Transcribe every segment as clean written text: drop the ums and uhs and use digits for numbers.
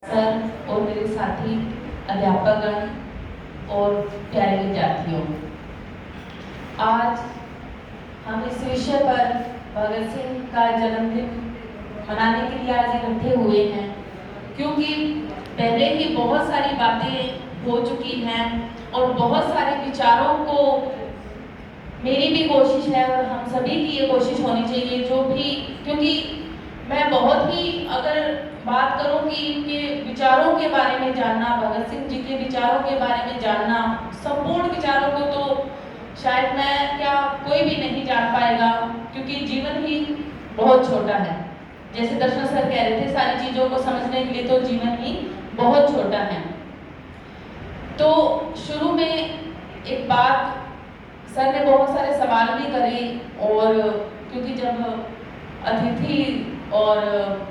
Sir और मेरे साथी अध्यापकगण और प्यारे विद्यार्थियों, आज हम इस विषय पर भगत सिंह का जन्मदिन मनाने के लिए आज इकट्ठे हुए हैं, क्योंकि पहले ही बहुत सारी बातें हो चुकी हैं और बहुत सारे विचारों को मेरी भी कोशिश है और हम सभी की ये कोशिश होनी चाहिए जो भी, क्योंकि मैं बहुत ही अगर बात करूं कि इनके विचारों के बारे में जानना, भगत सिंह जी के विचारों के बारे में जानना, संपूर्ण विचारों को तो शायद मैं क्या कोई भी नहीं जान पाएगा, क्योंकि जीवन ही बहुत छोटा है। जैसे दर्शन सर कह रहे थे, सारी चीजों को समझने के लिए तो जीवन ही बहुत छोटा है। तो शुरू में एक बात, सर ने बहुत सारे सवाल भी करे और क्योंकि जब अतिथि और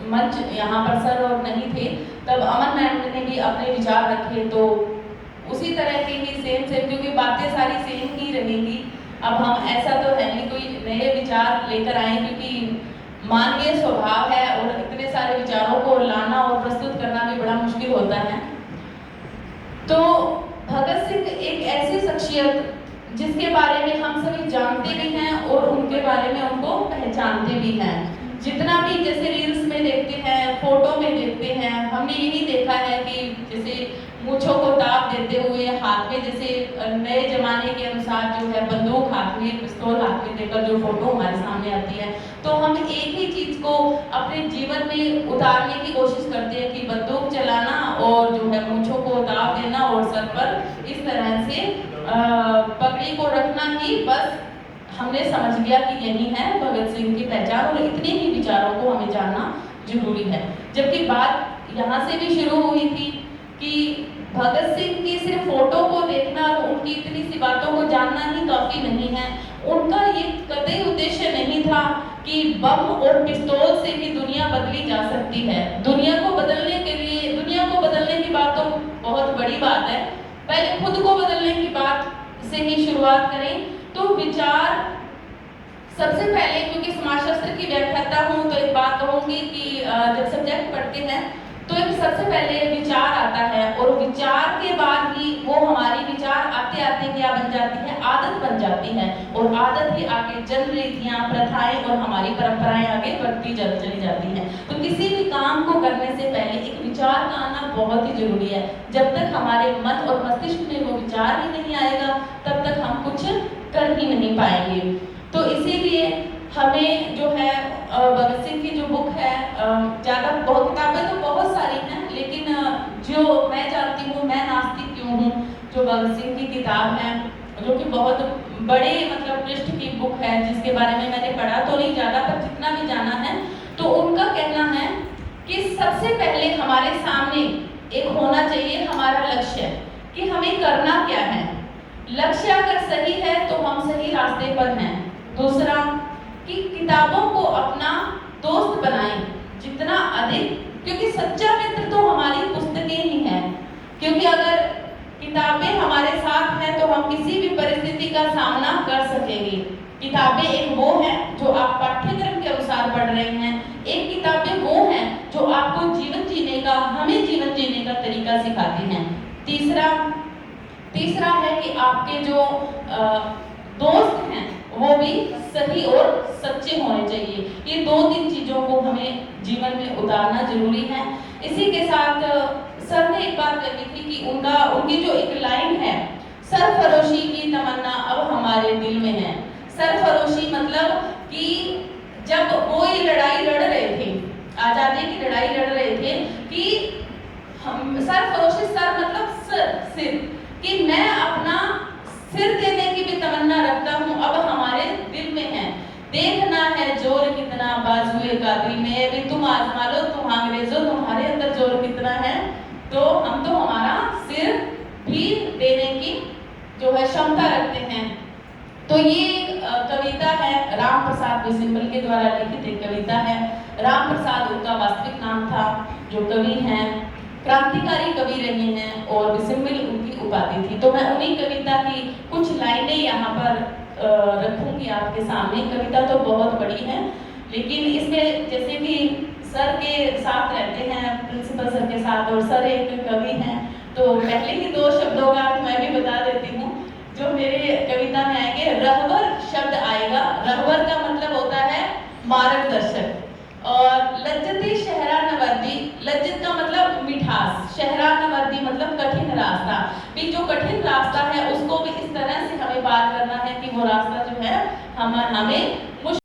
मंच यहाँ पर सर और नहीं थे, तब अमन मैम ने भी अपने विचार रखे, तो उसी तरह के ही सेम, क्योंकि बातें सारी सेम ही रहेंगी। अब हम ऐसा तो है नहीं कोई नए विचार लेकर आए, क्योंकि मानवीय स्वभाव है और इतने सारे विचारों को लाना और प्रस्तुत करना भी बड़ा मुश्किल होता है। तो भगत सिंह एक ऐसी शख्सियत जिसके बारे में हम सभी जानते भी हैं और उनके बारे में उनको पहचानते भी हैं। जितना भी जैसे रील्स में देखते हैं, फोटो में देखते हैं, हमने यही देखा है कि जैसे मूंछों को ताप देते हुए हाथ में, जैसे नए जमाने के अनुसार जो है बंदूक हाथ में, पिस्तौल हाथ में देकर जो फोटो हमारे सामने आती है, तो हम एक ही चीज को अपने जीवन में उतारने की कोशिश करते हैं कि बंदूक चलाना और जो है मूंछों को ताप देना और सर पर इस तरह से पगड़ी को रखना ही बस हमने समझ लिया कि यही है भगत सिंह की पहचान, और इतने ही विचारों को हमें जानना जरूरी है। जबकि बात यहाँ से भी शुरू हुई थी कि भगत सिंह की सिर्फ फोटो को देखना और उनकी इतनी सी बातों को जानना ही काफी नहीं है। उनका ये कतई उद्देश्य नहीं था कि बम और पिस्तौल से भी दुनिया बदली जा सकती है। दुनिया को बदलने के लिए, दुनिया को बदलने की बात तो बहुत बड़ी बात है, पहले खुद को बदलने की बात से ही शुरुआत करें। तो विचार सबसे पहले, क्योंकि समाजशास्त्र की व्याख्याता हूँ तो एक बात कहूँगी कि जब सब्जेक्ट पढ़ते हैं तो एक सबसे पहले विचार आता है, और विचार के बाद ही वो हमारी विचार आते आते क्या बन जाती है, आदत बन जाती है, और आदत ही आगे जन रीतियाँ, प्रथाएं और हमारी परंपराएं आगे बढ़ती चली जाती हैं। तो किसी भी काम को करने से पहले एक विचार का आना बहुत ही जरूरी है। जब तक हमारे मन और मस्तिष्क में वो विचार ही नहीं आएगा तब तक हम कुछ कर ही नहीं पाएंगे। तो इसीलिए हमें जो है भगत सिंह की जो बुक है, ज़्यादा बहुत किताबें तो बहुत सारी हैं, लेकिन जो मैं जानती हूँ, मैं नास्तिक क्यों हूँ, जो भगत सिंह की किताब है, जो कि बहुत बड़े मतलब पृष्ठ की बुक है, जिसके बारे में मैंने पढ़ा तो नहीं ज़्यादा, पर जितना भी जाना है, तो उनका कहना है कि सबसे पहले हमारे सामने एक होना चाहिए हमारा लक्ष्य, कि हमें करना क्या है। लक्ष्य अगर सही है तो हम सही रास्ते पर हैं। दूसरा कि किताबों को अपना दोस्त बनाएं जितना अधिक, क्योंकि सच्चा मित्र तो हमारी पुस्तकें ही हैं। क्योंकि अगर किताबें हमारे साथ हैं तो हम किसी भी परिस्थिति का सामना कर सकेंगे। किताबें एक वो है जो आप पाठ्यक्रम के अनुसार पढ़ रहे हैं, एक किताबें वो हैं जो आपको जीवन जीने का, हमें जीवन जीने का तरीका सिखाती हैं। तीसरा है कि आपके जो दोस्त हैं वो भी सही और सच्चे होने चाहिए। ये 2-3 चीजों को हमें जीवन में उतारना जरूरी है। इसी के साथ सर ने एक बात कही थी कि उनकी जो एक लाइन है, सरफरोशी की तमन्ना अब हमारे दिल में है। सरफरोशी मतलब कि जब वो ये लड़ाई लड़ रहे थे, आजादी की लड़ाई लड़ रहे थे, कि हम सरफरोशी, सर मतलब सिर, कि मैं अपना सिर देने की भी तमन्ना रखता हूँ, अब हमारे दिल में है। देखना है जोर कितना बाजुए का दिल में, भी तुम आजमा लो तुम अंग्रेजों, तुम्हारे अंदर जोर कितना है, तो हम तो हमारा सिर भी देने की जो है क्षमता रखते हैं। तो ये कविता है राम प्रसाद बिस्मिल के द्वारा लिखित एक कविता है। राम प्रसाद उनका वास्तविक नाम था, जो कवि हैं, क्रांतिकारी कवि रहे हैं, और बिस्मिल उनकी उपाधि थी। तो मैं उन्हीं कविता की कुछ लाइनें यहाँ पर रखूंगी आपके सामने। कविता तो बहुत बड़ी है, लेकिन इसमें जैसे कि सर के साथ रहते हैं, प्रिंसिपल सर के साथ, और सर एक कवि हैं, तो पहले ही दो शब्दों का अर्थ मैं भी बता देती हूँ जो मेरे कविता में आएंगे। रहबर शब्द आएगा, रहबर का मतलब होता है मार्गदर्शक, और लज्जती शहरा नवर्दी, लज्जत का मतलब मिठास, शहरा नवर्दी मतलब कठिन रास्ता, भी जो कठिन रास्ता है उसको भी इस तरह से हमें पार करना है कि वो रास्ता जो है हमें